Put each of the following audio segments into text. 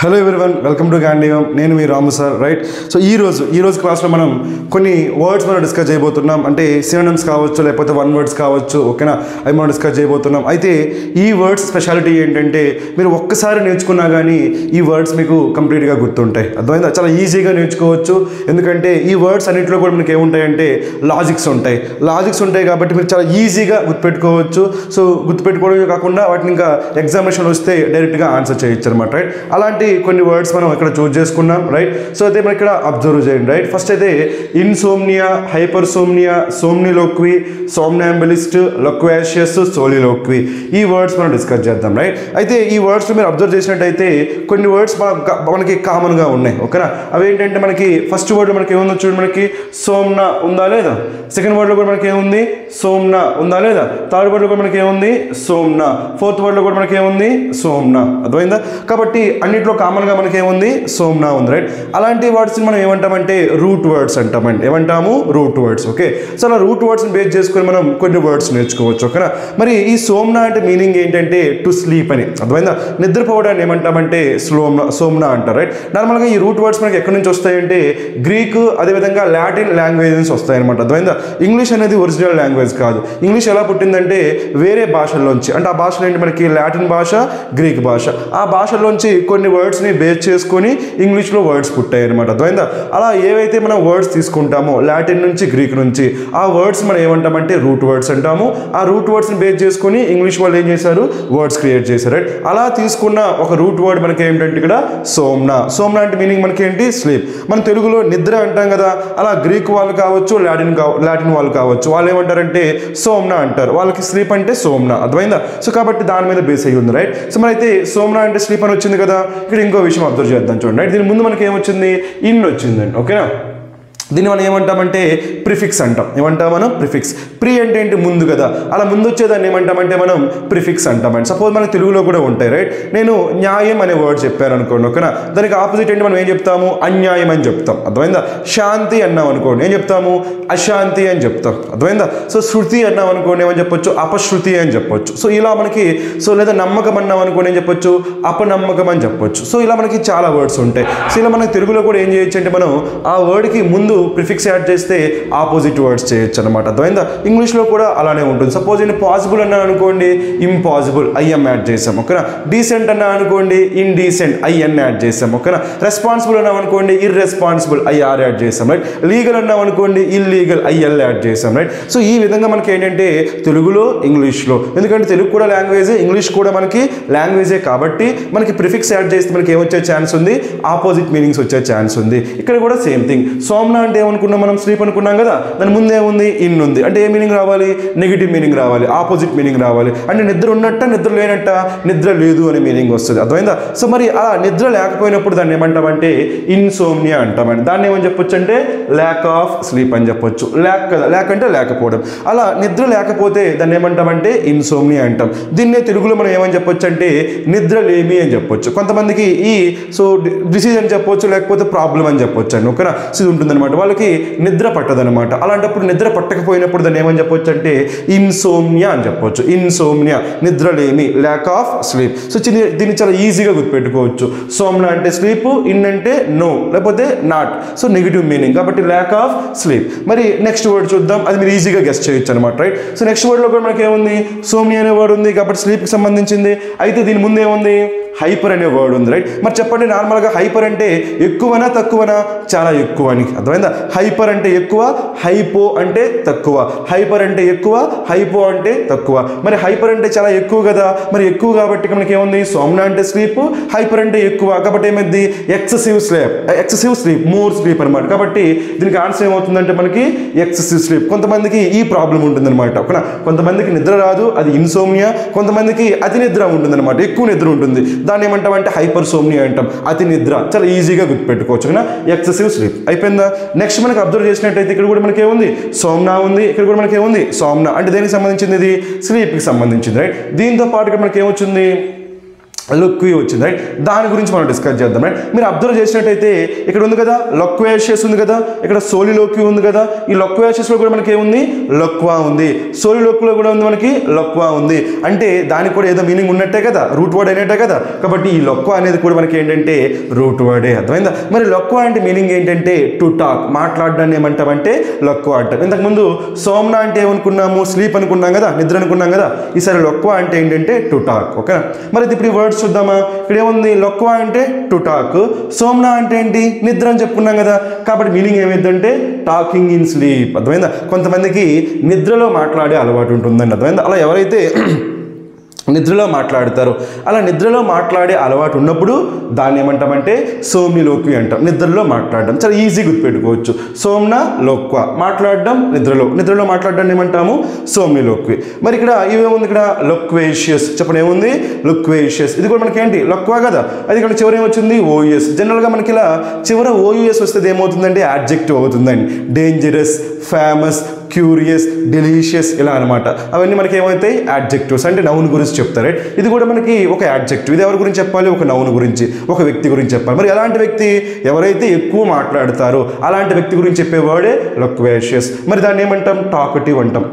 Hello everyone, welcome to Gandeevam. నేను మీ Ramu sir, right. So ఈరోజు క్లాస్లో మనం కొన్ని వర్డ్స్ మనం డిస్కస్ చేయబోతున్నాం. అంటే సినోనిమ్స్ కావచ్చు, లేకపోతే వన్ వర్డ్స్ కావచ్చు, ఓకేనా, అవి మనం డిస్కస్ చేయబోతున్నాం. అయితే ఈ వర్డ్స్ స్పెషాలిటీ ఏంటంటే మీరు ఒక్కసారి నేర్చుకున్నా కానీ ఈ వర్డ్స్ మీకు కంప్లీట్గా గుర్తుంటాయి. అర్థమైందా? చాలా ఈజీగా నేర్చుకోవచ్చు. ఎందుకంటే ఈ వర్డ్స్ అన్నింటిలో కూడా మనకి ఏముంటాయంటే లాజిక్స్ ఉంటాయి కాబట్టి మీరు చాలా ఈజీగా గుర్తుపెట్టుకోవచ్చు. సో గుర్తుపెట్టుకోవడమే కాకుండా వాటిని ఇంకా ఎగ్జామినేషన్ వస్తే డైరెక్ట్గా ఆన్సర్ చేయొచ్చు అనమాట, రైట్. అలాంటి కొన్ని వర్డ్స్ మనం ఇక్కడ చూస్ చేసుకున్నాం, రైట్. సో అయితే మనం ఇక్కడ అబ్జర్వ్ చేయండి, రైట్. ఫస్ట్ అయితే ఇన్సోమ్నియా, హైపర్సోమ్నియా, సోమ్నిలోక్వి, సోమ్నాంబలిస్ట్, లొక్వాషియస్, సోలిలోక్వి, ఈ వర్డ్స్ మనం డిస్కస్ చేద్దాం, రైట్. అయితే ఈ వర్డ్స్ మీరు అబ్జర్వ్ చేసినట్టయితే కొన్ని వర్డ్స్ మనకి కామన్గా ఉన్నాయి, ఓకేనా. అవి ఏంటంటే మనకి ఫస్ట్ వర్డ్ మనకి ఏముందో చూడండి, మనకి సోమ్నా ఉందా లేదా. సెకండ్ వర్డ్లో కూడా మనకి ఏముంది, సోమ్నా ఉందా లేదా. థర్డ్ వర్డ్లో కూడా మనకి ఏముంది, సోమ్నా. ఫోర్త్ వర్డ్లో కూడా మనకి ఏముంది, సోమ్నా. అర్థమైందా? కాబట్టి అన్నింటిలో కామన్గా మనకి ఏముంది, సోమ్నా ఉంది, రైట్. అలాంటి వర్డ్స్ని మనం ఏమంటామంటే రూట్ వర్డ్స్ అంటామండి. ఏమంటాము? Root words. ఓకే. సో అలా రూట్ వర్డ్స్ని బేస్ చేసుకొని మనం కొన్ని వర్డ్స్ నేర్చుకోవచ్చు, ఓకేనా. మరి ఈ సోమ్నా అంటే మీనింగ్ ఏంటంటే టు స్లీప్ అని. అర్థమైందా? నిద్రపోవడాన్ని ఏమంటామంటే సోమ్నా అంటారు, రైట్. నార్మల్గా ఈ రూట్ వర్డ్స్ మనకి ఎక్కడి నుంచి వస్తాయంటే గ్రీక్, అదేవిధంగా లాటిన్ లాంగ్వేజ్ నుంచి వస్తాయన్నమాట. అర్థమైందా? ఇంగ్లీష్ అనేది ఒరిజినల్ లాంగ్వేజ్ కాదు. ఇంగ్లీష్ ఎలా పుట్టిందంటే వేరే భాషల్లోంచి, అంటే ఆ భాషలో ఏంటి మనకి లాటిన్ భాష, గ్రీక్ భాష, ఆ భాషల్లోంచి కొన్ని వర్డ్స్ని బేస్ చేసుకొని ఇంగ్లీష్లో వర్డ్స్ పుట్టాయి అనమాట. అర్థమైందా? అలా ఏవైతే మనం వర్డ్స్ తీసుకుంటామో లాటిన్ నుంచి, గ్రీక్ నుంచి, ఆ వర్డ్స్ మనం ఏమంటామంటే రూట్ వర్డ్స్ అంటాము. ఆ రూట్ వర్డ్స్ని బేస్ చేసుకొని ఇంగ్లీష్ వాళ్ళు ఏం చేశారు, వర్డ్స్ క్రియేట్ చేశారు, రైట్. అలా తీసుకున్న ఒక రూట్ వర్డ్ మనకి ఏంటంటే ఇక్కడ సోమ్నా. సోమ్నా అంటే మీనింగ్ మనకి ఏంటి, స్లీప్. మనం తెలుగులో నిద్ర అంటాం కదా, అలా గ్రీక్ వాళ్ళు కావచ్చు, లాటిన్ వాళ్ళు కావచ్చు, వాళ్ళు ఏమంటారంటే సోమ్నా అంటారు. వాళ్ళకి స్లీప్ అంటే సోమ్నా. అర్థమైందా? సో కాబట్టి దాని మీద బేస్ అయ్యి ఉంది, రైట్. సో మరి అయితే సోమ్నా అంటే స్లీప్ అని వచ్చింది కదా. ఇక్కడ ఇంకో విషయం అబ్జర్వ్ చేద్దాం చూడండి, రైట్. దీని ముందు మనకి ఏమొచ్చింది, ఇన్ వచ్చిందండి, ఓకేనా. దీన్ని మనం ఏమంటామంటే ప్రిఫిక్స్ అంటాం. ఏమంటాం మనం? ప్రిఫిక్స్. ప్రీ అంటే ఏంటి, ముందు కదా, అలా ముందు వచ్చేదాన్ని ఏమంటామంటే మనం ప్రిఫిక్స్ అంటామండి. సపోజ్ మనకి తెలుగులో కూడా ఉంటాయి, రైట్. నేను న్యాయం అనే వర్డ్ చెప్పాను అనుకోండి, ఓకేనా. దానికి ఆపోజిట్ ఏంటి, మనం ఏం చెప్తాము, అన్యాయం అని చెప్తాం. అర్థమైందా? శాంతి అన్నాం అనుకోండి, ఏం చెప్తాము, అశాంతి అని చెప్తాం. అర్థమైందా? సో శృతి అన్నాం అనుకోండి, ఏమని చెప్పొచ్చు, అపశృతి అని చెప్పొచ్చు. సో ఇలా మనకి, సో లేదా నమ్మకం అన్నాం అనుకోండి, ఏం చెప్పొచ్చు, అపనమ్మకం అని చెప్పొచ్చు. సో ఇలా మనకి చాలా వర్డ్స్ ఉంటాయి. సో ఇలా మనకి తెలుగులో కూడా ఏం చేయొచ్చు అంటే మనం ఆ వర్డ్కి ముందు ప్రిఫిక్స్ యాడ్ చేస్తే ఆపోజిట్ వర్డ్స్ చేయొచ్చు అనమాట. అర్థమైందా? ఇంగ్లీష్లో కూడా అలానే ఉంటుంది. సపోజ్ నేను పాసిబుల్ అన్నా అనుకోండి, ఇంపాసిబుల్ ఐఎం యాడ్ చేసాం, ఓకేనా. డీసెంట్ అన్నా అనుకోండి, ఇండీసెంట్ ఐఎన్ యాడ్ చేసాం, ఓకేనా. రెస్పాన్సిబుల్ అన్నాం అనుకోండి, ఇర్రెస్పాన్సిబుల్ ఐఆర్ యాడ్ చేసాం, రైట్. లీగల్ అన్నాం అనుకోండి, ఇల్లీగల్ ఐఎల్ యాడ్ చేసాం, రైట్. సో ఈ విధంగా మనకి ఏంటంటే తెలుగులో, ఇంగ్లీష్లో, ఎందుకంటే తెలుగు కూడా లాంగ్వేజే, ఇంగ్లీష్ కూడా మనకి లాంగ్వేజే కాబట్టి మనకి ప్రిఫిక్స్ యాడ్ చేస్తే మనకి ఏమొచ్చే ఛాన్స్ ఉంది, ఆపోజిట్ మీనింగ్స్ వచ్చే ఛాన్స్ ఉంది. ఇక్కడ కూడా సేమ్ థింగ్. సోమ్నా అంటే ఏమనుకున్నాం మనం, స్లీప్ అనుకున్నాం కదా, దాని ముందే ఉంది, ఇన్ ఉంది. అంటే ఏ మీనింగ్ రావాలి, నెగిటివ్ మీనింగ్ రావాలి, ఆపోజిట్ మీనింగ్ రావాలి. అంటే నిద్ర ఉన్నట్ట, నిద్ర లేనట్ట, నిద్ర లేదు అనే మీనింగ్ వస్తుంది. అర్థమైందా? సో మరి అలా నిద్ర లేకపోయినప్పుడు దాన్ని ఏమంటామంటే ఇన్సోమ్నియా అంటామండి. దాన్ని ఏమని చెప్పొచ్చు అంటే ల్యాక్ ఆఫ్ స్లీప్ అని చెప్పొచ్చు. ల్యాక్ కదా, ల్యాక్ అంటే లేకపోవడం. అలా నిద్ర లేకపోతే దాన్ని ఏమంటామంటే ఇన్సోమ్నియా అంటాం. దీన్నే తెలుగులో మనం ఏమని చెప్పొచ్చు అంటే నిద్ర లేమి అని చెప్పొచ్చు. కొంతమందికి ఈ సో డిసీజ్ అని చెప్పొచ్చు, లేకపోతే ప్రాబ్లం అని చెప్పొచ్చు అండి, ఓకేనా. సో ఇది ఉంటుందన్నమాట. వాళ్ళకి నిద్ర పట్టదనమాట. అలాంటప్పుడు నిద్ర పట్టకపోయినప్పుడు దాన్ని ఏమని చెప్పొచ్చు అంటే ఇన్సోమ్నియా అని చెప్పొచ్చు. ఇన్సోమ్నియా, నిద్రలేమి, ల్యాక్ ఆఫ్ స్లీప్. సో దీన్ని చాలా ఈజీగా గుర్తుపెట్టుకోవచ్చు. సోమ్నా అంటే స్లీప్, ఇన్ అంటే నో, లేకపోతే నాట్, సో నెగిటివ్ మీనింగ్, కాబట్టి ల్యాక్ ఆఫ్ స్లీప్. మరి నెక్స్ట్ వర్డ్ చూద్దాం, అది మీరు ఈజీగా గెస్ చేయొచ్చు అనమాట, రైట్. సో నెక్స్ట్ వర్డ్లో కూడా మనకి ఏముంది, సోమ్నియా అనే వర్డ్ ఉంది కాబట్టి స్లీప్కి సంబంధించింది. అయితే దీని ముందు ఏముంది, హైపర్ అనే వర్డ్ ఉంది, రైట్. మరి చెప్పండి, నార్మల్గా హైపర్ అంటే ఎక్కువనా తక్కువనా, చాలా ఎక్కువ అని. అర్థమైందా? హైపర్ అంటే ఎక్కువ, హైపో అంటే తక్కువ. హైపర్ అంటే ఎక్కువ, హైపో అంటే తక్కువ. మరి హైపర్ అంటే చాలా ఎక్కువ కదా, మరి ఎక్కువ కాబట్టి మనకి ఏముంది, సోమ్నా అంటే స్లీప్, హైపర్ అంటే ఎక్కువ కాబట్టి ఏమైంది, ఎక్సెసివ్ స్లీప్, మోర్ స్లీప్ అనమాట. కాబట్టి దీనికి ఆన్సర్ ఏమవుతుందంటే మనకి ఎక్సెసివ్ స్లీప్. కొంతమందికి ఈ ప్రాబ్లం ఉంటుందన్నమాట, ఓకేనా. కొంతమందికి నిద్ర రాదు, అది ఇన్సోమ్నియా. కొంతమందికి అతి నిద్ర ఉంటుందన్నమాట, ఎక్కువ నిద్ర ఉంటుంది, దాన్ని ఏమంటామంటే హైపర్సోమ్నియా అంటాం. అతి నిద్ర, చాలా ఈజీగా గుర్తుపెట్టుకోవచ్చు, ఓకేనా. ఎక్సెసివ్ స్లీప్ అయిపోయిందా. నెక్స్ట్ మనకి అబ్జర్వ్ చేసినట్టయితే ఇక్కడ కూడా మనకి ఏముంది, సోమ్నా ఉంది. ఇక్కడ కూడా మనకి ఏముంది, సోమ్నా. అంటే దేనికి సంబంధించింది, ఇది స్లీప్కి సంబంధించింది, రైట్. దీంతో పాటు ఇక్కడ మనకి ఏమొచ్చింది, లొక్వి వచ్చింది రైట్. దాని గురించి మనం డిస్కస్ చేద్దాం రైట్. మీరు అబ్జర్వ్ చేసినట్టయితే ఇక్కడ ఉంది కదా లొక్వేషియస్ ఉంది కదా, ఇక్కడ సోలిలోక్వి ఉంది కదా. ఈ లొక్వేషియస్లో కూడా మనకి ఏముంది లొక్వా ఉంది, సోలిలోక్విలో కూడా ఉంది మనకి లొక్వా ఉంది. అంటే దానికి కూడా ఏదో మీనింగ్ ఉన్నట్టే కదా, రూట్ వర్డ్ అయినట్టే కదా. కాబట్టి ఈ లొక్వా అనేది కూడా మనకి ఏంటంటే రూట్ వర్డే. అర్థమైందా? మరి లొక్వా అంటే మీనింగ్ ఏంటంటే టు టాక్, మాట్లాడడాన్ని ఏమంటామంటే లొక్వా అంటాం. ఇంతకుముందు సోమ్నా అంటే ఏమనుకున్నాము స్లీప్ అనుకున్నాం కదా, నిద్ర అనుకున్నాం కదా. ఈసారి లొక్వా అంటే ఏంటంటే టు టాక్. ఓకేనా? మరి ఇప్పుడు ఈ వర్డ్స్ చూద్దామా. ఇక్కడ ఏముంది లొక్వా అంటే టు టాక్, సోమ్నా అంటే ఏంటి నిద్ర అని చెప్పుకున్నాం కదా. కాబట్టి మీనింగ్ ఏమైందంటే టాకింగ్ ఇన్ స్లీప్. అర్థమైందా? కొంతమందికి నిద్రలో మాట్లాడే అలవాటు ఉంటుందండి. అర్థమైందా? అలా ఎవరైతే నిద్రలో మాట్లాడతారు, అలా నిద్రలో మాట్లాడే అలవాటు ఉన్నప్పుడు దాన్ని ఏమంటామంటే సోమ్నిలోక్వి అంటాం. నిద్రలో మాట్లాడడం చాలా ఈజీ గుర్తుపెట్టుకోవచ్చు. సోమ్నా లోక్వా మాట్లాడడం, నిద్రలో మాట్లాడడం ఏమంటాము సోమ్నిలోక్వి. మరి ఇక్కడ ఇవేముంది ఇక్కడ లొక్వేషియస్. చెప్పండి ఏముంది లొక్వేషియస్. ఇది కూడా మనకి ఏంటి లొక్వా కదా. అది ఇక్కడ చివరి ఏమొచ్చింది ఓయుఎస్. జనరల్గా మనకి ఇలా చివర ఓయుఎస్ వస్తే ఏమవుతుందంటే యాడ్జెక్టివ్ అవుతుందండి. డేంజరస్, ఫేమస్, క్యూరియస్, డెలీషియస్ ఇలా అనమాట. అవన్నీ మనకి ఏమవుతాయి యాడ్జెక్టివ్స్, అంటే నౌన్ గురించి చెప్తారు. ఇది కూడా మనకి ఒక యాడ్జెక్టివ్. ఇది ఎవరి గురించి చెప్పాలి? ఒక నౌన్ గురించి, ఒక వ్యక్తి గురించి చెప్పాలి. మరి ఎలాంటి వ్యక్తి? ఎవరైతే ఎక్కువ మాట్లాడతారో అలాంటి వ్యక్తి గురించి చెప్పే వర్డే లొక్వేషియస్. మరి దాన్ని ఏమంటాం టాకటివ్ అంటాం.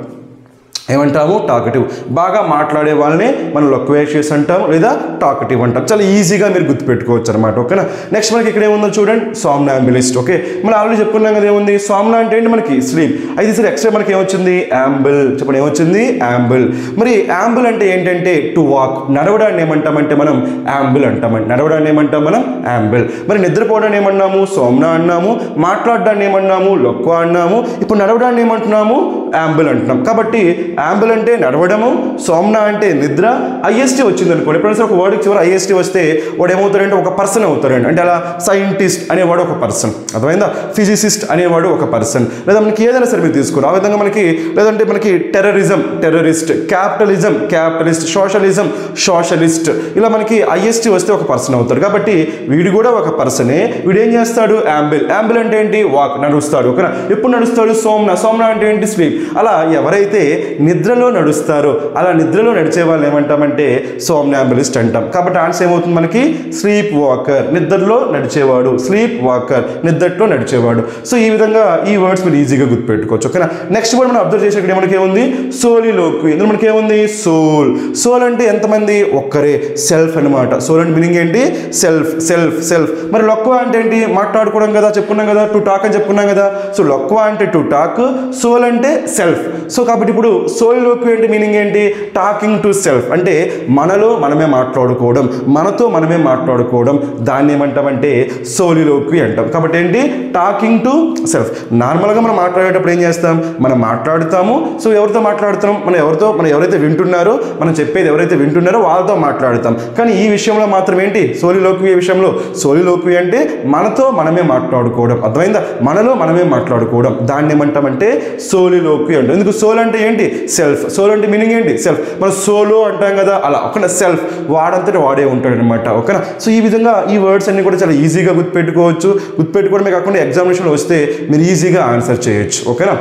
ఏమంటాము టాకటివ్. బాగా మాట్లాడే వాళ్ళని మనం లొక్వేషియస్ అంటాం లేదా టాకటివ్ అంటాం. చాలా ఈజీగా మీరు గుర్తుపెట్టుకోవచ్చు అనమాట. ఓకేనా? నెక్స్ట్ మనకి ఇక్కడ ఏముందో చూడండి సోమ్నాంబులిస్ట్. ఓకే, మనం ఆల్రెడీ చెప్పుకున్నాం కదా ఏముంది సోమ్నా అంటే ఏంటి మనకి స్లీప్. అయితే సరే ఎక్స్ట్రా మనకి ఏమొచ్చింది యాంబుల్. చెప్పండి ఏమొచ్చింది యాంబుల్. మరి యాంబుల్ అంటే ఏంటంటే టు వాక్. నడవడాన్ని ఏమంటామంటే మనం యాంబుల్ అంటామండి. నడవడాన్ని ఏమంటాం మనం యాంబుల్. మరి నిద్రపోవడాన్ని ఏమన్నాము సోమ్నా అన్నాము, మాట్లాడడాన్ని ఏమన్నాము లొక్వా అన్నాము, ఇప్పుడు నడవడాన్ని ఏమంటున్నాము యాంబుల్ అంటున్నాం. కాబట్టి యాంబుల్ అంటే నడవడము, సోమ్నా అంటే నిద్ర, ఐఎస్టీ వచ్చింది అనుకోండి. ఎప్పుడైనా ఒక వర్డ్కి చివరి ఐఎస్టీ వస్తే వాడు ఏమవుతాడంటే ఒక పర్సన్ అవుతాడండి. అంటే అలా సైంటిస్ట్ అనేవాడు ఒక పర్సన్. అర్థమైందా? ఫిజిసిస్ట్ అనేవాడు ఒక పర్సన్. లేదా మనకి ఏదైనా సరే మీరు తీసుకోరు. ఆ విధంగా మనకి లేదంటే మనకి terrorism terrorist, capitalism capitalist, socialism socialist, ఇలా మనకి ఐఎస్టీ వస్తే ఒక పర్సన్ అవుతాడు. కాబట్టి వీడు కూడా ఒక పర్సనే. వీడు ఏం చేస్తాడు యాంబుల్. యాంబుల్ అంటే ఏంటి వాక్, నడుస్తాడు. ఓకేనా? ఎప్పుడు నడుస్తాడు సోమ్నా. సోమ్నా అంటే ఏంటి స్లీప్. అలా ఎవరైతే నిద్రలో నడుస్తారో అలా నిద్రలో నడిచే వాళ్ళు ఏమంటామంటే సోమ్నాంబులిస్ట్ అంటాం. కాబట్టి ఆన్సర్ ఏమవుతుంది మనకి స్లీప్ వాకర్. నిద్రలో నడిచేవాడు, స్లీప్ వాకర్ నిద్రలో నడిచేవాడు. సో ఈ విధంగా ఈ వర్డ్స్ మీరు ఈజీగా గుర్తుపెట్టుకోవచ్చు. ఓకేనా? నెక్స్ట్ కూడా మనం అబ్జర్వ్ చేసే మనకి ఏముంది సోలిలోక్వి. ఇందులో మనకి ఏముంది సోల్. సోల్ అంటే ఎంతమంది ఒక్కరే, సెల్ఫ్ అనమాట. సోల్ అంటే మీనింగ్ ఏంటి సెల్ఫ్ సెల్ఫ్ సెల్ఫ్. మరి లొక్వా అంటే ఏంటి మాట్లాడుకోవడం కదా, చెప్పుకున్నాం కదా టు టాక్ అని చెప్పుకున్నాం కదా. సో లొక్వా అంటే టు టాక్, సోల్ అంటే సెల్ఫ్. సో కాబట్టి ఇప్పుడు సోలిలోక్వి అంటే మీనింగ్ ఏంటి టాకింగ్ టు సెల్ఫ్. అంటే మనలో మనమే మాట్లాడుకోవడం, మనతో మనమే మాట్లాడుకోవడం, దాన్ని ఏమంటామంటే సోలిలోక్వి అంటాం. కాబట్టి ఏంటి టాకింగ్ టు సెల్ఫ్. నార్మల్గా మనం మాట్లాడేటప్పుడు ఏం చేస్తాం, మనం మాట్లాడుతాము. సో ఎవరితో మాట్లాడుతాం, మనం ఎవరైతే వింటున్నారో, మనం చెప్పేది ఎవరైతే వింటున్నారో వాళ్ళతో మాట్లాడతాం. కానీ ఈ విషయంలో మాత్రం ఏంటి సోలిలోక్వి విషయంలో సోలిలోక్వి అంటే మనతో మనమే మాట్లాడుకోవడం. అర్థమైందా? మనలో మనమే మాట్లాడుకోవడం, దాన్ని ఏమంటామంటే సోలిలోక్వి అంటాం. ఎందుకు సోల్ అంటే ఏంటి సెల్ఫ్. సోల్ అంటే మీనింగ్ ఏంటి సెల్ఫ్. మనం సోలో అంటాం కదా, అలా ఒక సెల్ఫ్ వాడంతటి వాడే ఉంటాడు అనమాట. ఓకేనా? సో ఈ విధంగా ఈ వర్డ్స్ అన్ని కూడా చాలా ఈజీగా గుర్తుపెట్టుకోవచ్చు. గుర్తుపెట్టుకోవడమే కాకుండా ఎగ్జామినేషన్లో వస్తే మీరు ఈజీగా ఆన్సర్ చేయొచ్చు. ఓకేనా?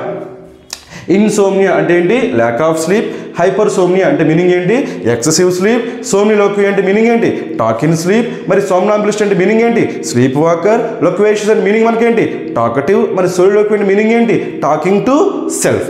ఇన్సోమ్నియా అంటే ఏంటి ల్యాక్ ఆఫ్ స్లీప్. హైపర్సోమ్నియా అంటే మీనింగ్ ఏంటి ఎక్సెసివ్ స్లీప్. సోమ్నిలోక్వి అంటే మీనింగ్ ఏంటి టాక్ ఇన్ స్లీప్. మరి సోమ్నాంబులిస్ట్ అంటే మీనింగ్ ఏంటి స్లీప్ వాకర్. లొక్వేషియస్ అంటే మీనింగ్ మనకి ఏంటి టాకటివ్. మరి సోలిలోక్వి అంటే మీనింగ్ ఏంటి టాకింగ్ టు సెల్ఫ్.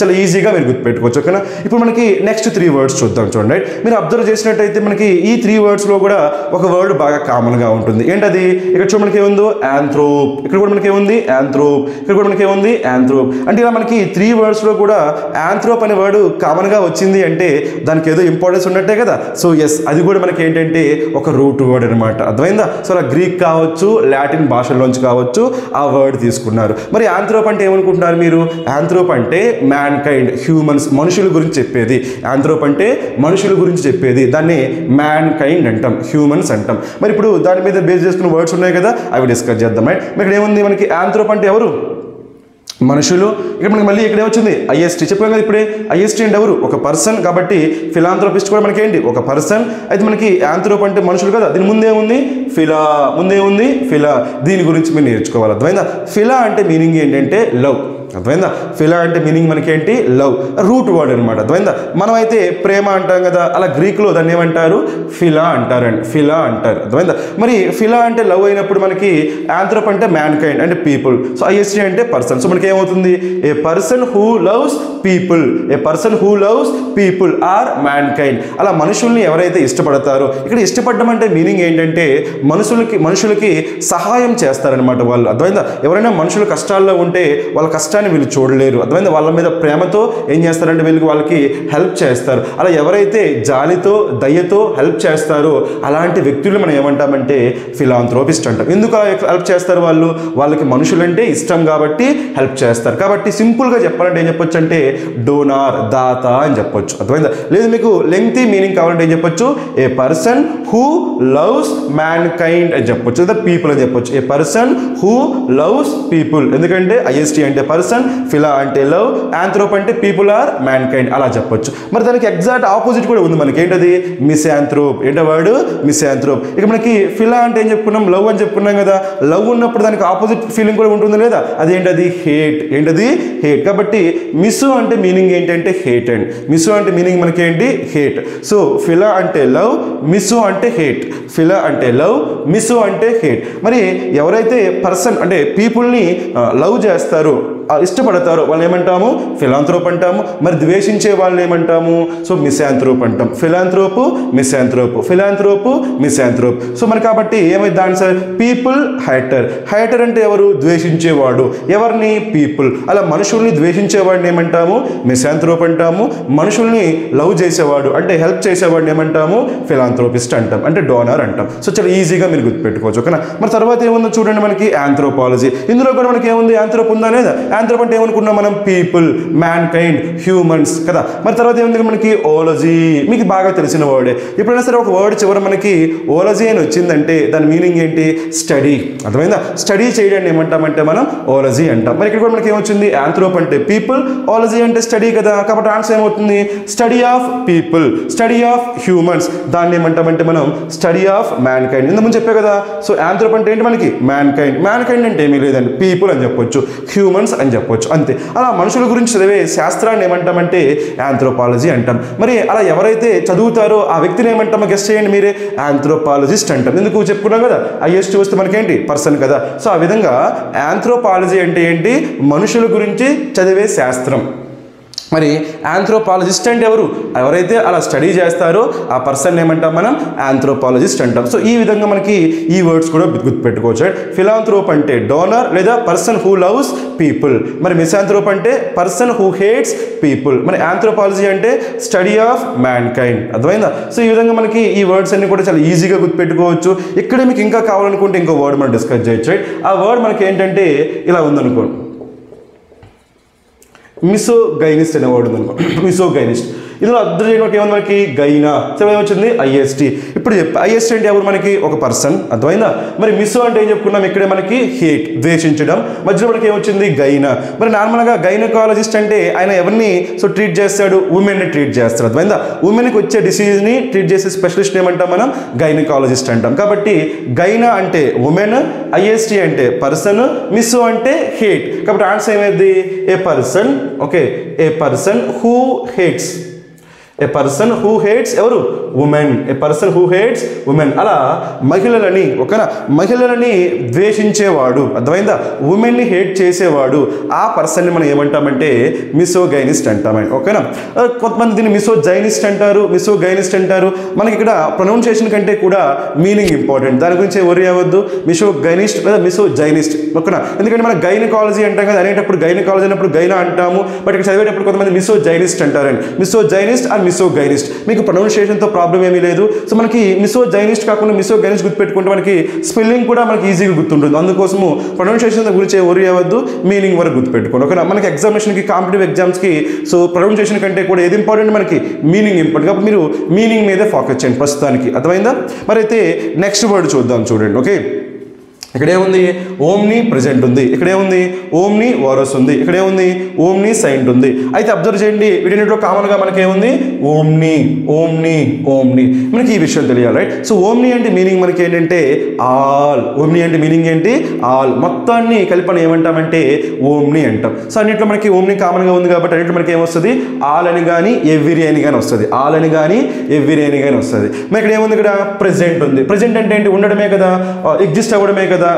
చాలా ఈజీగా మీరు గుర్తుపెట్టుకోవచ్చు. ఓకేనా? ఇప్పుడు మనకి నెక్స్ట్ 3 వర్డ్స్ చూద్దాం. చూడండి మీరు అబ్జర్వ్ చేసినట్టయితే మనకి ఈ 3 వర్డ్స్లో కూడా ఒక వర్డ్ బాగా కామన్గా ఉంటుంది. ఏంటది? ఇక్కడ చూడ మనకి ఏముందో యాంథ్రోప్. ఇక్కడ కూడా మనకి ఏముంది యాంథ్రోప్. ఇక్కడ కూడా మనకి ఏముంది యాంథ్రోప్. అంటే ఇలా మనకి 3 వర్డ్స్లో కూడా యాంథ్రోప్ అనే వర్డ్ కామన్గా వచ్చింది అంటే దానికి ఏదో ఇంపార్టెన్స్ ఉన్నట్టే కదా. సో ఎస్, అది కూడా మనకి ఏంటంటే ఒక రూట్ వర్డ్ అనమాట. అర్థమైందా? సో అలా గ్రీక్ కావచ్చు, లాటిన్ భాషల్లోంచి కావచ్చు ఆ వర్డ్ తీసుకున్నారు. మరి యాంథ్రోప్ అంటే ఏమనుకుంటున్నారు మీరు? యాంథ్రోప్ అంటే మ్యాన్ కైండ్, హ్యూమన్స్, మనుషుల గురించి చెప్పేది. యాంథ్రోప్ అంటే మనుషుల గురించి చెప్పేది, దాన్ని మ్యాన్ కైండ్ అంటాం, హ్యూమన్స్ అంటాం. మరి ఇప్పుడు దాని మీద బేస్ చేసుకున్న వర్డ్స్ ఉన్నాయి కదా, అవి డిస్కస్ చేద్దాం. ఇక్కడ ఏముంది మనకి యాంథ్రోప్ అంటే ఎవరు? మనుషులు. ఇక్కడ మనకి మళ్ళీ ఇక్కడ వచ్చింది ఐఎస్టీ. చెప్పాం కదా ఇప్పుడే ఐఎస్టీ అంటే ఎవరు? ఒక పర్సన్. కాబట్టి ఫిలాంథ్రోపిస్ట్ కూడా మనకి ఏంటి ఒక పర్సన్. అయితే మనకి యాంథ్రోప్ అంటే మనుషులు కదా, దీని ముందే ఉంది ఫిలా. ముందే ఉంది ఫిలా. దీని గురించి మీరు నేర్చుకోవాలి. అర్థమైందా? ఫిలా అంటే మీనింగ్ ఏంటంటే లవ్. అర్థమైందా? ఫిలా అంటే మీనింగ్ మనకి ఏంటి? లవ్, రూట్ వర్డ్ అనమాట. అర్థమైందా? మనం అయితే ప్రేమ అంటాం కదా, అలా గ్రీక్లో దాన్ని ఏమంటారు? ఫిలా అంటారండి, ఫిలా అంటారు. అర్థమైందా? మరి ఫిలా అంటే లవ్ అయినప్పుడు మనకి ఆంథ్రోప్ అంటే మ్యాన్ కైండ్ అంటే పీపుల్, సో ఐఎస్టీ అంటే పర్సన్. సో మనకి ఏమవుతుంది? A person who loves people, a person who loves people or mankind. అలా మనుషుల్ని ఎవరైతే ఇష్టపడతారో, ఇక్కడ ఇష్టపడడం అంటే మీనింగ్ ఏంటంటే మనుషులకి సహాయం చేస్తారనమాట వాళ్ళు. అర్థమైందా? ఎవరైనా మనుషులు కష్టాల్లో ఉంటే వాళ్ళ కష్టాన్ని వీళ్ళు చూడలేరు. అర్థమైందా? వాళ్ళ మీద ప్రేమతో ఏం చేస్తారంటే వాళ్ళకి హెల్ప్ చేస్తారు. అలా ఎవరైతే జాలితో దయ్యతో హెల్ప్ చేస్తారో అలాంటి వ్యక్తులు మనం ఏమంటామంటే ఫిలాంథ్రోపిస్ట్ అంటాం. ఎందుకు హెల్ప్ చేస్తారు? వాళ్ళకి మనుషులంటే ఇష్టం కాబట్టి హెల్ప్ చేస్తారు. కాబట్టి సింపుల్గా చెప్పాలంటే ఏం చెప్పొచ్చు అంటే డోనార్, దాత అని చెప్పొచ్చు. అర్థమైందా? లేదు మీకు లెంగ్తీ మీనింగ్ కావాలంటే ఏం చెప్పొచ్చు? A person who loves mankind అని చెప్పొచ్చు, లేదా పీపుల్ అని చెప్పొచ్చు. A person who loves people, ఎందుకంటే ఐఎస్టీ అంటే పర్సన్, ఫిలా అంటే లవ్, ఆంథ్రోప్ అంటే పీపుల్ ఆర్ మ్యాన్ కైండ్, అలా చెప్పొచ్చు. మరి దానికి ఎగ్జాక్ట్ ఆపోజిట్ కూడా ఉంది మనకి. ఏంటది? మిసాంథ్రోప్. ఏంటో వర్డ్? మిసాంథ్రోప్. ఇక మనకి ఫిలా అంటే ఏం చెప్పుకున్నాం? లవ్ అని చెప్పుకున్నాం కదా. లవ్ ఉన్నప్పుడు దానికి ఆపోజిట్ ఫీలింగ్ కూడా ఉంటుంది లేదా? అదేంటది? హేట్. ఏంటది? హేట్. కాబట్టి మిసు అంటే మీనింగ్ ఏంటంటే హేట్ అండ్ మిసు అంటే మీనింగ్ మనకి ఏంటి? హేట్. సో ఫిలా అంటే లవ్, మిసు అంటే హేట్. ఫిలా అంటే లవ్, మిసు అంటే హేట్. మరి ఎవరైతే పర్సన్ అంటే పీపుల్ని లవ్ చేస్తారో, ఇష్టపడతారో వాళ్ళని ఏమంటాము? ఫిలాంథ్రోప్ అంటాము. మరి ద్వేషించే వాళ్ళని ఏమంటాము? సో మిసాంథ్రోప్ అంటాం. ఫిలాంథ్రోపు, మిసాంథ్రోపు, ఫిలాంథ్రోపు, మిసాంథ్రోప్. సో మరి కాబట్టి ఏమైంది ఆన్సర్? పీపుల్ హైటర్. హైటర్ అంటే ఎవరు? ద్వేషించేవాడు. ఎవరిని? పీపుల్. అలా మనుషుల్ని ద్వేషించేవాడిని ఏమంటాము? మిసాంథ్రోప్ అంటాము. మనుషుల్ని లవ్ చేసేవాడు అంటే హెల్ప్ చేసేవాడిని ఏమంటాము? ఫిలాంథ్రోపిస్ట్ అంటాం, అంటే డోనర్ అంటాం. సో చాలా ఈజీగా మీరు గుర్తుపెట్టుకోవచ్చు. ఓకేనా? మరి తర్వాత ఏముందో చూడండి మనకి ఆంథ్రోపాలజీ. ఇందులో కూడా మనకి ఏముంది? ఆంథ్రోప్ ఉందా లేదా? ఆంథ్రోప్ అంటే ఏమనుకున్నాం మనం? పీపుల్, మ్యాన్ కైండ్, హ్యూమన్స్ కదా. మరి తర్వాత ఏముంది మనకి? ఓలజీ. మీకు బాగా తెలిసిన వర్డే. ఎప్పుడైనా సరే ఒక వర్డ్ చివర మనకి ఓలజీ అని వచ్చిందంటే దాని మీనింగ్ ఏంటి? స్టడీ. అర్థమైందా? స్టడీ చేయడాన్ని ఏమంటామంటే మనం ఓలజీ అంటాం. మరి ఇక్కడ కూడా మనకి ఏమొచ్చింది? ఆంథ్రోప్ అంటే పీపుల్, ఓలజీ అంటే స్టడీ కదా. కాబట్టి ఆన్సర్ ఏమవుతుంది? Study of people, study of humans. దాన్ని ఏమంటామంటే మనం స్టడీ ఆఫ్ మ్యాన్ కైండ్. ఇంతకుముందు చెప్పే కదా. సో ఆంథ్రోప్ అంటే ఏంటి మనకి? Man kind. మ్యాన్ కైండ్ అంటే ఏమీ లేదండి, పీపుల్ అని చెప్పొచ్చు, హ్యూమన్స్ అని చెప్పొచ్చు, అంతే. అలా మనుషుల గురించి చదివే శాస్త్రాన్ని ఏమంటామంటే ఆంథ్రోపాలజీ అంటాం. మరి అలా ఎవరైతే చదువుతారో ఆ వ్యక్తిని ఏమంటామో గెస్ చేయండి మీరే? ఆంథ్రోపాలజిస్ట్ అంటాం. ఎందుకు చెప్పుకున్నాం కదా, ఐఎస్టీ వస్తే మనకేంటి? పర్సన్ కదా. సో ఆ విధంగా ఆంథ్రోపాలజీ అంటే ఏంటి? మనుషుల గురించి చదివే శాస్త్రం. మరి ఆంథ్రోపాలజిస్ట్ అంటే ఎవరు? ఎవరైతే అలా స్టడీ చేస్తారో ఆ పర్సన్ ఏమంటాం మనం? ఆంథ్రోపాలజిస్ట్ అంటాం. సో ఈ విధంగా మనకి ఈ వర్డ్స్ కూడా గుర్తుపెట్టుకోవచ్చు. ఫిలాంథ్రోప్ అంటే డోనర్ లేదా పర్సన్ హూ లవ్స్ పీపుల్. మరి మిసాంథ్రోప్ అంటే పర్సన్ హూ హేట్స్ పీపుల్. మరి ఆంథ్రోపాలజీ అంటే స్టడీ ఆఫ్ మ్యాన్ కైండ్. అర్థమైందా? సో ఈ విధంగా మనకి ఈ వర్డ్స్ అన్ని కూడా చాలా ఈజీగా గుర్తుపెట్టుకోవచ్చు. ఇక్కడ మీకు ఇంకా కావాలనుకుంటే ఇంకో వర్డ్ మనం డిస్కస్ చేయొచ్చు. ఆ వర్డ్ మనకి ఏంటంటే ఇలా ఉందనుకోండి, మిసోగైనిస్ట్ అనే వర్డ్ ఉందనుకో. మిసోగైనిస్ట్. ఇందులో అర్థం చేయడానికి ఏముంది మనకి? గైనా. సో ఏమొచ్చింది? ఐఎస్టీ. ఇప్పుడు ఐఎస్టీ అంటే ఎవరు మనకి? ఒక పర్సన్. అర్థమైందా? మరి మిసో అంటే ఏం చెప్పుకున్నాం? ఇక్కడే మనకి హేట్, ద్వేషించడం. మధ్యలో మనకి ఏమొచ్చింది? గైనా. మరి నార్మల్గా గైనకాలజిస్ట్ అంటే ఆయన ఎవరిని ట్రీట్ చేస్తాడు? ఉమెన్ని ట్రీట్ చేస్తాడు. అర్థమైందా? ఉమెన్కి వచ్చే డిసీజ్ని ట్రీట్ చేసే స్పెషలిస్ట్ ఏమంటాం మనం? గైనకాలజిస్ట్ అంటాం. కాబట్టి గైనా అంటే ఉమెన్, ఐఎస్టీ అంటే పర్సన్, మిసో అంటే హేట్. కాబట్టి ఆన్సర్ ఏమైంది? A person. Okay, a person who hates. A person who hates ఎవరు? Women. A person who hates women. అలా మహిళలని, ఓకేనా, మహిళలని ద్వేషించేవాడు. అర్థమైందా? ఉమెన్ని హేట్ చేసేవాడు. ఆ పర్సన్ని మనం ఏమంటామంటే మిసోగైనిస్ట్ అంటామండి. ఓకేనా? కొంతమంది దీన్ని మిసోజైనిస్ట్ అంటారు, మిసోగైనిస్ట్ అంటారు. మనకి ఇక్కడ ప్రొనౌన్సియేషన్ కంటే కూడా మీనింగ్ ఇంపార్టెంట్. దాని గురించి వరి అవ్వద్దు. మిసోగైనిస్ట్ లేదా మిసోజైనిస్ట్. ఓకేనా? ఎందుకంటే మనం గైనకాలజీ అంటాం కదా, అనేటప్పుడు గైనకాలజీ అన్నప్పుడు గైనా అంటాము. బట్ ఇక్కడ చదివేటప్పుడు కొంతమంది మిసోజైనిస్ట్ అంటారండి. మిసోజైనిస్ట్ అండ్ మిసోగైనిస్ట్. మీకు ప్రొనౌన్సియేషన్తో ప్రాబ్లం ఏమీ లేదు. సో మనకి మిసోజైనిస్ట్ కాకుండా మిసోగైనిస్ట్ గుర్తుపెట్టుకుంటే మనకి స్పెల్లింగ్ కూడా మనకి ఈజీగా గుర్తుంటుంది. అందుకోసము ప్రొనౌన్సియేషన్ గురించి వరి అవ్వద్దు, మీనింగ్ వరకు గుర్తుపెట్టుకోండి. ఓకేనా? మనకి ఎగ్జామినేషన్కి, కాంపిటేటివ్ ఎగ్జామ్స్కి సో ప్రొనౌన్సియేషన్ కంటే కూడా ఏది ఇంపార్టెంట్? మనకి మీనింగ్ ఇంపార్టెంట్. కాబట్టి మీరు మీనింగ్ మీదే ఫోకస్ చేయండి ప్రస్తుతానికి. అర్థమైందా? మరి అయితే నెక్స్ట్ వర్డ్ చూద్దాం. చూడండి. ఓకే, ఇక్కడే ఉంది ఓమ్ని ప్రెజెంట్ ఉంది, ఇక్కడే ఉంది ఓమ్ని వారస్ ఉంది, ఇక్కడే ఉంది ఓమ్ని సైంట్ ఉంది. అయితే అబ్జర్వ్ చేయండి, వీటిలో కామన్గా మనకేముంది ఓమ్ని ఓమ్ని ఓమ్ని. మనకి ఈ విషయం తెలియాలి, రైట్? సో ఓమ్ని అంటే మీనింగ్ మనకి ఏంటంటే ఆల్. ఓమ్ని అంటే మీనింగ్ ఏంటి? ఆల్. మొత్తాన్ని కలిపని ఏమంటామంటే ఓమ్ని అంటాం. సో అన్నింటిలో మనకి ఓమ్ని కామన్గా ఉంది కాబట్టి అన్నింటిలో మనకి ఏమొస్తుంది? ఆల్ అని కానీ ఎవ్రీ అని కానీ వస్తుంది. ఆల్ అని కానీ ఎవ్రీ అని కానీ వస్తుంది. మరి ఇక్కడ ఏముంది? ఇక్కడ ప్రెజెంట్ ఉంది. ప్రెజెంట్ అంటే ఏంటి? ఉండడమే కదా, ఎగ్జిస్ట్ అవ్వడమే కదా,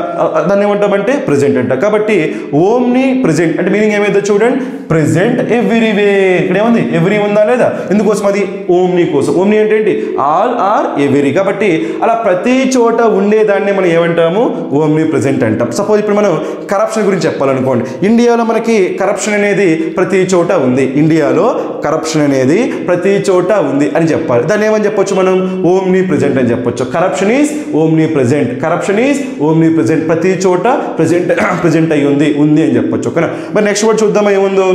దాన్ని ఏమంటామంటే ప్రెజెంట్ అంట. కాబట్టి ఓమ్ని ప్రెజెంట్ అంటే మీనింగ్ ఏమైందో చూడండి, ప్రెజెంట్ ఎవ్రీవేర్. ఇక్కడ ఏముంది? ఎవ్రీ ఉందా లేదా? ఎందుకోసం? అది ఓమ్ని కోసం. ఓమ్ని అంటే ఏంటి? All or every. కాబట్టి అలా ప్రతి చోట ఉండేదాన్ని మనం ఏమంటాము? ఓమ్ని ప్రెజెంట్ అంటాం. సపోజ్ ఇప్పుడు మనం కరప్షన్ గురించి చెప్పాలనుకోండి. ఇండియాలో మనకి కరప్షన్ అనేది ప్రతి చోట ఉంది. ఇండియాలో కరప్షన్ అనేది ప్రతి చోట ఉంది అని చెప్పాలి. దాన్ని ఏమని చెప్పొచ్చు మనం? ఓమ్ని ప్రెజెంట్ అని చెప్పొచ్చు. Corruption is omni present. Corruption is omni present. ప్రతి చోట ప్రెజెంట్ అయ్యి ఉంది అని చెప్పొచ్చు. ఓకేనా? మరి నెక్స్ట్ వర్డ్ చూద్దాం ఏముందో.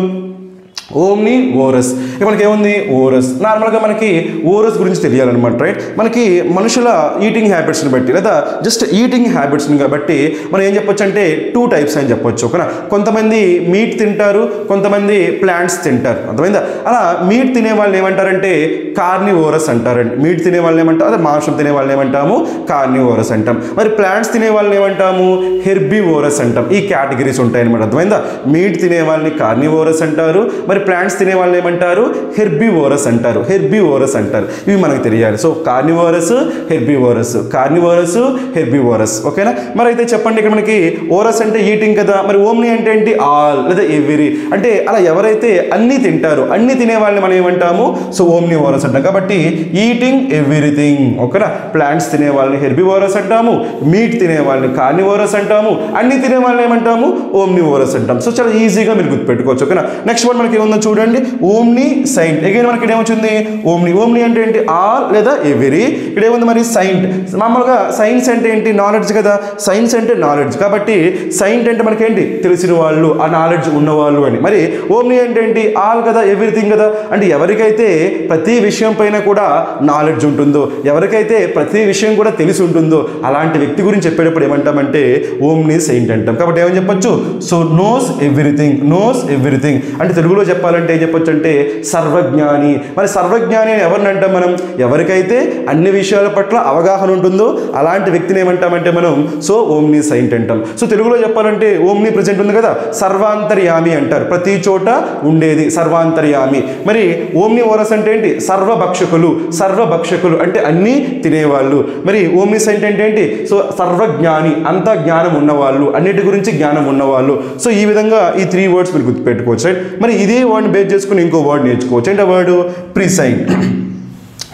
Omni Aorus. ఇక్కడ మనకి ఏముంది? ఓరస్. నార్మల్గా మనకి ఓరస్ గురించి తెలియాలన్నమాట, రైట్? మనకి మనుషుల ఈటింగ్ హ్యాబిట్స్ని బట్టి లేదా జస్ట్ ఈటింగ్ హ్యాబిట్స్ని బట్టి మనం ఏం చెప్పొచ్చు అంటే 2 టైప్స్ అని చెప్పొచ్చు. ఓకేనా? కొంతమంది మీట్ తింటారు, కొంతమంది ప్లాంట్స్ తింటారు. అర్థమైందా? అలా మీట్ తినే వాళ్ళని ఏమంటారంటే కార్నివోరస్ అంటారండి. మీట్ తినే వాళ్ళని ఏమంటారు? అదే మాంసం తినే వాళ్ళని ఏమంటాము? కార్నివోరస్ అంటాం. మరి ప్లాంట్స్ తినే వాళ్ళని ఏమంటాము? హెర్బివోరస్ అంటాం. ఈ కేటగిరీస్ ఉంటాయి అనమాట. అర్థమైందా? మీట్ తినే వాళ్ళని కార్నివోరస్ అంటారు, మరి ప్లాంట్స్ తినే వాళ్ళని ఏమంటారు? హెర్బివోరస్ అంటారు. హెర్బివోరస్ అంటారు. ఇవి మనకు తెలియాలి. So carnivorous, herbivorous, carnivorous, herbivorous. ఓకేనా? మరి అయితే చెప్పండి, ఇక్కడ మనకి ఓరస్ అంటే ఈటింగ్ కదా, మరి ఓమ్ని అంటే ఏంటి? ఆల్ లేదా ఎవ్రీ. అంటే అలా ఎవరైతే అన్ని తింటారో అన్ని తినే వాళ్ళని మనం ఏమంటాము? సో ఓమ్ని ఓరస్ అంటాం. కాబట్టి ఈటింగ్ ఎవ్రీథింగ్. ఓకేనా? ప్లాంట్స్ తినే వాళ్ళని హెర్బివోరస్ అంటాము, మీట్ తినే వాళ్ళని కార్నివోరస్ అంటాము, అన్ని తినే వాళ్ళని ఏమంటాము? ఓమ్ని ఓరస్ అంటాం. సో చాలా ఈజీగా మీరు గుర్తుపెట్టుకోవచ్చు. ఓకేనా? నెక్స్ట్ వర్డ్ మనకి ఏముందో చూడండి, ఓమ్ని సైంట్. అగైన్ మనకి ఇక్కడ ఏమొచ్చింది? ఓమ్ని. ఓమ్ని అంటే ఏంటి? ఆల్ లేదా ఎవ్రీ. ఇక్కడ ఏముంది మరి? సైంట్. మామూలుగా సైన్స్ అంటే ఏంటి? నాలెడ్జ్ కదా. సైన్స్ అంటే నాలెడ్జ్. కాబట్టి సైంట్ అంటే మనకేంటి? తెలిసిన వాళ్ళు, ఆ నాలెడ్జ్ ఉన్నవాళ్ళు అని. మరి ఓమ్ని అంటే ఏంటి? ఆల్ కదా, ఎవ్రీథింగ్ కదా. అంటే ఎవరికైతే ప్రతి విషయం పైన కూడా నాలెడ్జ్ ఉంటుందో, ఎవరికైతే ప్రతి విషయం కూడా తెలిసి ఉంటుందో అలాంటి వ్యక్తి గురించి చెప్పేటప్పుడు ఏమంటామంటే ఓమ్ని సైంట్ అంటాం. కాబట్టి ఏమని చెప్పొచ్చు? So knows everything. Knows everything అంటే తెలుగులో చెప్పాలంటే ఏం చెప్పొచ్చు అంటే సర్వజ్ఞాని. మరి సర్వజ్ఞాని అని ఎవరిని అంటాం మనం? ఎవరికైతే అన్ని విషయాల పట్ల అవగాహన ఉంటుందో అలాంటి వ్యక్తిని ఏమంటామంటే మనం సో ఓమ్ని సైంట్ అంటాం. సో తెలుగులో చెప్పాలంటే ఓమ్ని ప్రెజెంట్ ఉంది కదా, సర్వాంతర్యామి అంటారు. ప్రతి చోట ఉండేది సర్వాంతర్యామి. మరి ఓమ్ని ఓరస్ అంటే ఏంటి? సర్వభక్షకులు. సర్వభక్షకులు అంటే అన్నీ తినేవాళ్ళు. మరి ఓమ్ని సైంట్ అంటే ఏంటి? సో సర్వజ్ఞాని, అంత జ్ఞానం ఉన్నవాళ్ళు, అన్నిటి గురించి జ్ఞానం ఉన్నవాళ్ళు. సో ఈ విధంగా ఈ 3 వర్డ్స్ మీరు గుర్తుపెట్టుకోవచ్చు, రైట్? మరి ఇదే వర్డ్ని బేస్ చేసుకుని ఇంకో వర్డ్ నేర్చుకోవచ్చు. ఏంటి ఆ వర్డ్? ప్రిసైన్.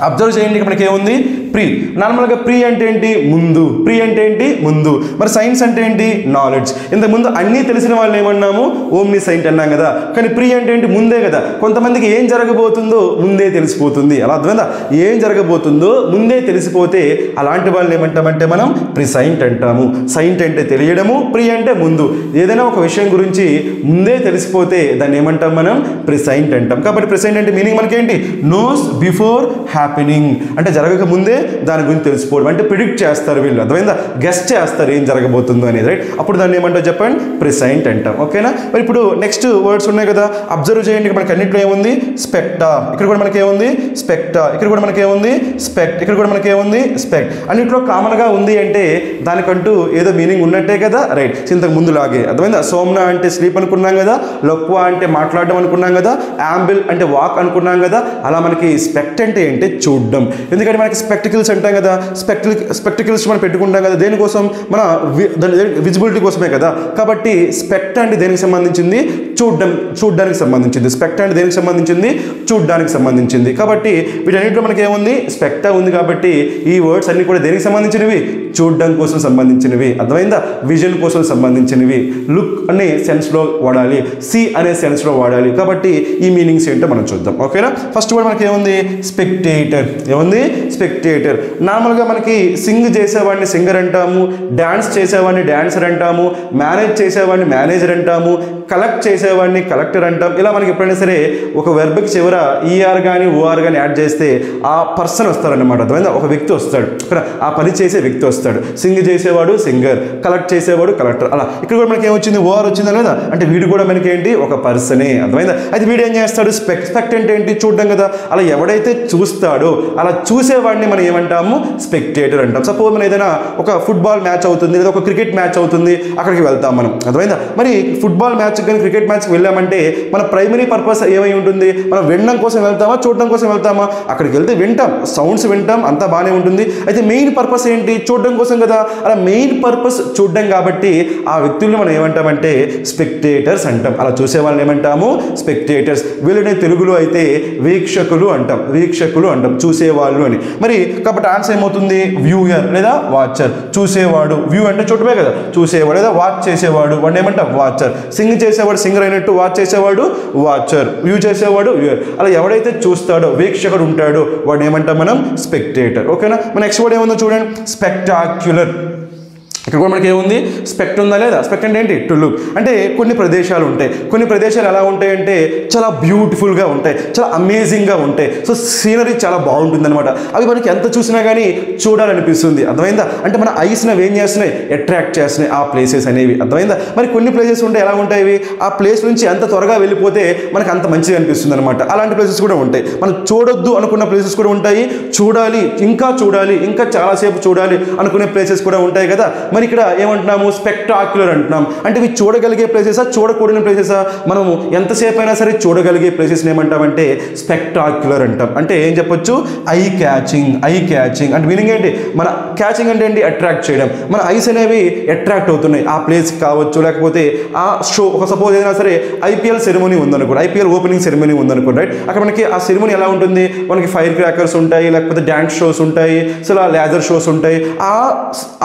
అబ్జర్వ్ చేయండి, ఇక్కడ మనకి ఏముంది? ప్రీ. నార్మల్గా ప్రీ అంటే ఏంటి? ముందు. ప్రీ అంటే ఏంటి? ముందు. మరి సైన్స్ అంటే ఏంటి? నాలెడ్జ్. ఇంతకుముందు అన్నీ తెలిసిన వాళ్ళు ఏమన్నాము? ఓమ్ని సైంట్ అన్నాం కదా. కానీ ప్రీ అంటే ఏంటి? ముందే కదా. కొంతమందికి ఏం జరగబోతుందో ముందే తెలిసిపోతుంది. అలా అర్థమైందా? ఏం జరగబోతుందో ముందే తెలిసిపోతే అలాంటి వాళ్ళని ఏమంటామంటే మనం ప్రిసైంట్ అంటాము. సైంట్ అంటే తెలియడము, ప్రీ అంటే ముందు. ఏదైనా ఒక విషయం గురించి ముందే తెలిసిపోతే దాన్ని ఏమంటాం మనం? ప్రిసైంట్ అంటాం. కాబట్టి ప్రిసైంట్ అంటే మీనింగ్ మనకేంటి? Knows before happening. అంటే జరగక ముందే దాని గురించి తెలుసుకోవడం. అంటే ప్రిడిక్ట్ చేస్తారు వీళ్ళు. అర్థమైందా? గెస్ట్ చేస్తారు ఏం జరగబోతుందో అనేది, రైట్? అప్పుడు దాన్ని ఏమంటారు చెప్పండి? ప్రిసైంట్ అంటాం. ఓకేనా? మరి ఇప్పుడు నెక్స్ట్ వర్డ్స్ ఉన్నాయి కదా, అబ్జర్వ్ చేయండి. మనకి అన్నింటిలో ఏముంది? స్పెక్టా. ఇక్కడ కూడా మనకి ఏముంది? స్పెక్టా. ఇక్కడ కూడా మనకి ఏముంది? స్పెక్ట్. ఇక్కడ కూడా మనకి ఏముంది? స్పెక్ట్. అన్నింటిలో కామన్గా ఉంది అంటే దానికంటూ ఏదో మీనింగ్ ఉన్నట్టే కదా, రైట్? ఇంతకు ముందు లాగే. అర్థమైందా? సోమ్నా అంటే స్లీప్ అనుకున్నాం కదా, లొక్వా అంటే మాట్లాడడం అనుకున్నాం కదా, యాంబిల్ అంటే వాక్ అనుకున్నాం కదా. అలా మనకి స్పెక్ట్ అంటే ఏంటి? చూడడం. ఎందుకంటే మనకి స్పెక్టికల్స్ అంటాం కదా, స్పెక్టికల్స్ మనం పెట్టుకుంటాం కదా, దేనికోసం? మన విజిబిలిటీ కోసమే కదా. కాబట్టి స్పెక్ట్ అంటే దేనికి సంబంధించింది? చూడడానికి సంబంధించింది. స్పెక్ట్ అంటే దేనికి సంబంధించింది? చూడడానికి సంబంధించింది. కాబట్టి వీటన్నిటిలో మనకి ఏముంది? స్పెక్టా ఉంది. కాబట్టి ఈ వర్డ్స్ అన్ని కూడా దేనికి సంబంధించినవి? చూడడం కోసం సంబంధించినవి. అర్థమైందా? విజన్ కోసం సంబంధించినవి. లుక్ అనే సెన్స్లో వాడాలి, సీ అనే సెన్స్లో వాడాలి. కాబట్టి ఈ మీనింగ్స్ ఏంటో మనం చూద్దాం. ఓకేనా? ఫస్ట్ వర్డ్ మనకి ఏముంది? స్పెక్టేటర్. ఏముంది? స్పెక్టేటర్. నార్మల్గా మనకి సింగ్ చేసేవాడిని సింగర్ అంటాము, డ్యాన్స్ చేసేవాడిని డ్యాన్సర్ అంటాము, మేనేజ్ చేసేవాడిని మేనేజర్ అంటాము, కలెక్ట్ చేసేవాడిని కలెక్టర్ అంటాం. ఇలా మనకి ఎప్పుడైనా సరే ఒక వెర్బ్కి చివర చివర ఈఆర్ కానీ ఓఆర్ కానీ యాడ్ చేస్తే ఆ పర్సన్ వస్తారనమాట. అర్థమైందా? ఒక వ్యక్తి వస్తాడు, ఇక్కడ ఆ పని చేసే వ్యక్తి వస్తాడు. సింగ్ చేసేవాడు సింగర్, కలెక్ట్ చేసేవాడు కలెక్టర్. అలా ఇక్కడ కూడా మనకి ఏమొచ్చింది? ఓఆర్ వచ్చిందా లేదా అంటే వీడు కూడా మనకి ఏంటి? ఒక పర్సనే. అర్థమైందా? అయితే వీడు ఏం చేస్తాడు? స్పెక్ట్ అంటే ఏంటి? చూడడం కదా. అలా ఎవడైతే చూస్తాడో అలా చూసేవాడిని మనం ఏమంటాము? స్పెక్టేటర్ అంటాం. సపోజ్ మనం ఏదైనా ఒక ఫుట్బాల్ మ్యాచ్ అవుతుంది లేదా ఒక క్రికెట్ మ్యాచ్ అవుతుంది, అక్కడికి వెళ్తాం మనం. అర్థమైందా? మరి ఫుట్బాల్ మ్యాచ్ కానీ క్రికెట్ మ్యాచ్కి వెళ్ళామంటే మన ప్రైమరీ పర్పస్ ఏమై ఉంటుంది? మనం వినడం కోసం వెళ్తామా, చూడడం కోసం వెళ్తామా? అక్కడికి వెళ్తే వింటాం, సౌండ్స్ వింటాం, అంతా బాగానే ఉంటుంది. అయితే మెయిన్ పర్పస్ ఏంటి? చూడడం కోసం కదా. అలా మెయిన్ పర్పస్ చూడడం కాబట్టి ఆ వ్యక్తుల్ని మనం ఏమంటామంటే స్పెక్టేటర్స్ అంటాం. అలా చూసే వాళ్ళని ఏమంటాము? స్పెక్టేటర్స్. వీళ్ళని తెలుగులో అయితే వీక్షకులు అంటాం. వీక్షకులు అంటాం, చూసేవాళ్ళు అని. మరి కాబట్టి ఆన్సర్ ఏమవుతుంది? వ్యూయర్ లేదా వాచర్. చూసేవాడు, వ్యూ అంటే చూడమే కదా, చూసేవాడు లేదా వాచ్ చేసేవాడు, వాడిని ఏమంటాం? వాచర్. సింగ్ చేసేవాడు సింగర్ అయినట్టు, వాచ్ చేసేవాడు వాచర్, వ్యూ చేసేవాడు వ్యూయర్. అలా ఎవడైతే చూస్తాడో వీక్షకుడు ఉంటాడో వాడిని ఏమంటాం మనం? స్పెక్టేటర్. ఓకేనా? మన నెక్స్ట్ వర్డ్ ఏముందో చూడండి, స్పెక్టాక్యులర్. ఇక్కడ కూడా మనకి ఏముంది? స్పెక్ట్ ఉందా లేదా? స్పెక్ట్ అంటే ఏంటి? To look. అంటే కొన్ని ప్రదేశాలు ఉంటాయి, కొన్ని ప్రదేశాలు ఎలా ఉంటాయంటే చాలా బ్యూటిఫుల్గా ఉంటాయి, చాలా అమేజింగ్గా ఉంటాయి. సో సీనరీ చాలా బాగుంటుంది అనమాట. అవి మనకి ఎంత చూసినా కానీ చూడాలనిపిస్తుంది. అర్థమైందా? అంటే మన ఐస్ని అవి ఏం చేస్తున్నాయి? అట్రాక్ట్ చేస్తున్నాయి ఆ ప్లేసెస్ అనేవి. అర్థమైందా? మరి కొన్ని ప్లేసెస్ ఉంటాయి, ఎలా ఉంటాయి? ఆ ప్లేస్ నుంచి ఎంత త్వరగా వెళ్ళిపోతే మనకు అంత మంచిగా అనిపిస్తుంది అనమాట. అలాంటి ప్లేసెస్ కూడా ఉంటాయి. మనం చూడొద్దు అనుకున్న ప్లేసెస్ కూడా ఉంటాయి, చూడాలి, ఇంకా చాలాసేపు చూడాలి అనుకునే ప్లేసెస్ కూడా ఉంటాయి కదా. మరి ఇక్కడ ఏమంటున్నాము? స్పెక్టాక్యులర్ అంటున్నాం. అంటే ఇవి చూడగలిగే ప్లేసెసా, చూడకూడని ప్లేసెసా? మనము ఎంతసేపు అయినా సరే చూడగలిగే ప్లేసెస్ని ఏమంటామంటే స్పెక్టాక్యులర్ అంటాం. అంటే ఏం చెప్పొచ్చు? I catching. అంటే మీనింగ్ ఏంటి? మన క్యాచింగ్ అంటే ఏంటి? అట్రాక్ట్ చేయడం. మన ఐస్ అనేవి అట్రాక్ట్ అవుతున్నాయి ఆ ప్లేస్ కావచ్చు, లేకపోతే ఆ షో. ఒక సపోజ్ ఏదైనా సరే ఐపీఎల్ సెరమనీ ఉందనుకోండి, ఐపీఎల్ ఓపెనింగ్ సెరమనీ ఉందనుకోండి, రైట్? అక్కడ మనకి ఆ సెరమనీ ఎలా ఉంటుంది? మనకి ఫైర్ క్రాకర్స్ ఉంటాయి, లేకపోతే డ్యాన్స్ షోస్ ఉంటాయి, సో అలా లేజర్ షోస్ ఉంటాయి.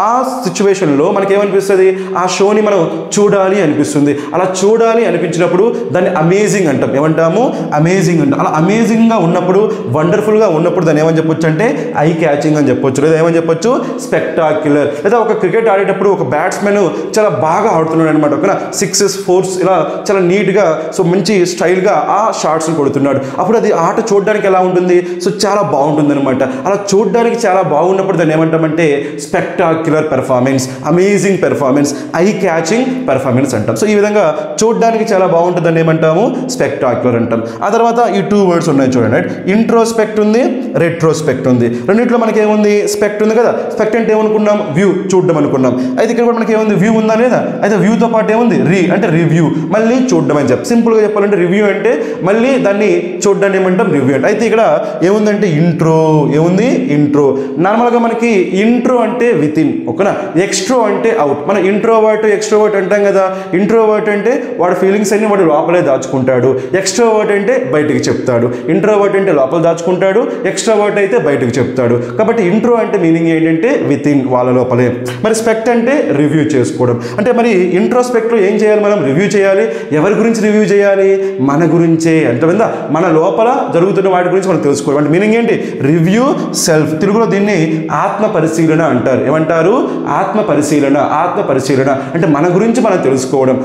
ఆ సిచ్యువేషన్లో మనకి ఏమనిపిస్తుంది? ఆ షోని మనం చూడాలి అనిపిస్తుంది. అలా చూడాలి అనిపించినప్పుడు దాన్ని అమేజింగ్ అంటాం. ఏమంటాము? అమేజింగ్ అంటాం. అలా అమేజింగ్గా ఉన్నప్పుడు, వండర్ఫుల్గా ఉన్నప్పుడు దాన్ని ఏమని చెప్పొచ్చు అంటే ఐ క్యాచింగ్ అని చెప్పొచ్చు, లేదా ఏమని చెప్పొచ్చు? స్పెక్టాక్యులర్. లేదా ఒక క్రికెట్ ఆడేటప్పుడు ఒక బ్యాట్స్మెన్ చాలా బాగా ఆడుతున్నాడు అనమాట. ఓకేనా? 6s 4s ఇలా చాలా నీట్గా, సో మంచి స్టైల్గా ఆ షాట్స్ని కొడుతున్నాడు. అప్పుడు అది ఆట చూడడానికి ఎలా ఉంటుంది? సో చాలా బాగుంటుంది అనమాట. అలా చూడడానికి చాలా బాగున్నప్పుడు దాన్ని ఏమంటామంటే spectacular performance, amazing performance, I catching performance అంటాం. సో ఈ విధంగా చూడడానికి చాలా బాగుంటుందని ఏమంటాము? స్పెక్టాక్యులర్ అంటాం. ఆ తర్వాత ఈ 2 వర్డ్స్ ఉన్నాయి చూడండి. ఇంట్రోస్పెక్ట్ ఉంది, రెట్రోస్పెక్ట్ ఉంది. రెండింటిలో మనకి ఏముంది? స్పెక్ట్ ఉంది కదా. స్పెక్ట్ అంటే ఏమనుకున్నాం? వ్యూ, చూడడం అనుకున్నాం. అయితే ఇక్కడ కూడా మనకి ఏముంది? వ్యూ ఉందా లేదా? అయితే వ్యూతో పాటు ఏముంది? అంటే రివ్యూ, మళ్ళీ చూడడం అని చెప్పి. సింపుల్గా చెప్పాలంటే రివ్యూ అంటే మళ్ళీ దాన్ని చూడడాన్ని ఏమంటాం? రివ్యూ అంటే. అయితే ఇక్కడ ఏముందంటే ఇంట్రో. ఏముంది? ఇంట్రో. నార్మల్గా మనకి ఇంట్రో అంటే విత్ ఇన్, ఓకేనా? ఎక్స్ట్రో అంటే అవుట్. మనం ఇంట్రోవర్ట్ ఎక్స్ట్రోవర్ట్ అంటాం కదా. ఇంట్రోవర్ట్ అంటే వాడి ఫీలింగ్స్ అన్ని వాడు లోపలే దాచుకుంటాడు, ఎక్స్ట్రోవర్ట్ అంటే బయటికి చెప్తాడు. ఇంట్రోవర్ట్ అంటే లోపల దాచుకుంటాడు, ఎక్స్ట్రోవర్ట్ అయితే బయటకు చెప్తాడు. కాబట్టి ఇంట్రో అంటే మీనింగ్ ఏంటంటే విత్ ఇన్, వాళ్ళ లోపలే. మరి స్పెక్ట్ అంటే రివ్యూ చేసుకోవడం. అంటే మరి ఇంట్రోస్పెక్ట్లో ఏం చేయాలి? మనం రివ్యూ చేయాలి. ఎవరి గురించి రివ్యూ చేయాలి? మన గురించే. అర్థమైందా? మన లోపల జరుగుతున్న వాటి గురించి మనం తెలుసుకోవాలి. అంటే మీనింగ్ ఏంటి? Review self. తెలుగులో దీన్ని ఆత్మ పరిశీలన అంటారు. ఏమంటారు? ఆత్మ పరిశీలన అంటే మన గురించి మనం తెలుసుకోవడం,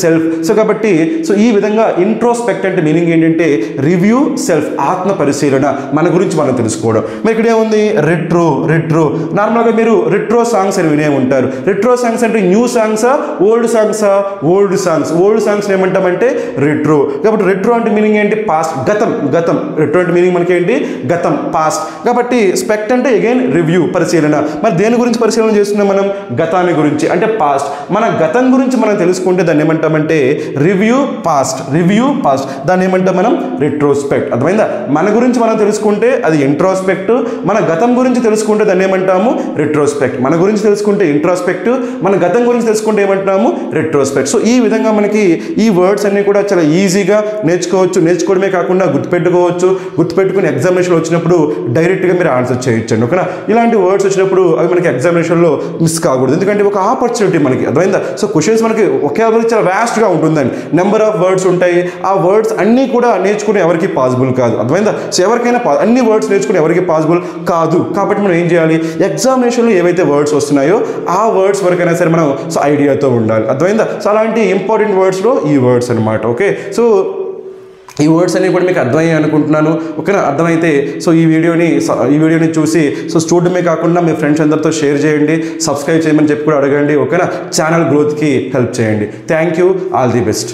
సెల్ఫ్. సో కాబట్టి సో ఈ విధంగా ఇంట్రోస్పెక్ట్ అంటే మీనింగ్ ఏంటంటే రివ్యూ సెల్ఫ్, ఆత్మ పరిశీలన, మన గురించి మనం తెలుసుకోవడం. మరి ఇక్కడ ఏముంది? రెట్రో. నార్మల్గా మీరు రెట్రో సాంగ్స్ అని వినే ఉంటారు. రెట్రో సాంగ్స్ అంటే న్యూ సాంగ్సా, ఓల్డ్ సాంగ్సా? ఓల్డ్ సాంగ్స్ ఏమంటామంటే రెట్రో. కాబట్టి రెట్రో అంటే మీనింగ్ ఏంటి? పాస్ట్, గతం. రెట్రో అంటే మీనింగ్ మనకి ఏంటి? గతం, పాస్ట్. కాబట్టి స్పెక్ట్ అంటే అగైన్ రివ్యూ, పరిశీలన. మరి దేని గురించి పరిశీలన చేస్తున్నాం మనం? గతాన్ని గురించి, అంటే పాస్ట్. మన గతం గురించి మనం తెలుసుకుంటే దాన్ని ఏమంటామంటే రివ్యూ పాస్ట్. దాన్ని ఏమంటాం మనం? రెట్రోస్పెక్ట్. అర్థమైందా? మన గురించి మనం తెలుసుకుంటే అది ఇంట్రోస్పెక్ట్, మన గతం గురించి తెలుసుకుంటే దాన్ని ఏమంటాము? రెట్రోస్పెక్ట్. మన గురించి తెలుసుకుంటే ఇంట్రోస్పెక్ట్, మన గతం గురించి తెలుసుకుంటే ఏమంటున్నాము? రెట్రోస్పెక్ట్. సో ఈ విధంగా మనకి ఈ వర్డ్స్ అన్ని కూడా చాలా ఈజీగా నేర్చుకోవచ్చు. నేర్చుకోవడమే కాకుండా గుర్తుపెట్టుకుని ఎగ్జామినేషన్ వచ్చినప్పుడు డైరెక్ట్గా మీరు ఆన్సర్ చేయొచ్చండి. ఓకేనా? ఇలాంటి వర్డ్స్ వచ్చినప్పుడు అవి మనకి ఎగ్జామినేషన్లో మిస్ కాకూడదు, ఎందుకంటే ఒక ఆపర్చునిటీ మనకి. అర్థమైందా? సో క్వశ్చన్స్ మనకి ఒకేసారి చాలా వ్యాస్ట్గా ఉంటుందండి. నెంబర్ ఆఫ్ వర్డ్స్ ఉంటాయి. ఆ వర్డ్స్ అన్నీ కూడా నేర్చుకుని ఎవరికి పాసిబుల్ కాదు. అర్థమైందా? సో ఎవరికైనా అన్ని వర్డ్స్ నేర్చుకుని ఎవరికి పాసిబుల్ కాదు. కాబట్టి మనం ఏం చేయాలి? ఎగ్జామినేషన్లో ఏవైతే వర్డ్స్ వస్తున్నాయో ఆ వర్డ్స్ వరకైనా సరే మనం సో ఐడియాతో ఉండాలి. అర్థమైందా? సో అలాంటి ఇంపార్టెంట్ వర్డ్స్లో ఈ వర్డ్స్ అనమాట. ఓకే, సో ఈ వర్డ్స్ అన్నీ కూడా మీకు అర్థమయ్యాయి అనుకుంటున్నాను. ఓకేనా? అర్థమైతే సో ఈ వీడియోని చూసి సో చూడడమే కాకుండా మీ ఫ్రెండ్స్ అందరితో షేర్ చేయండి, సబ్స్క్రైబ్ చేయమని చెప్పి కూడా అడగండి. ఓకేనా? ఛానల్ గ్రోత్కి హెల్ప్ చేయండి. Thank you. All the best.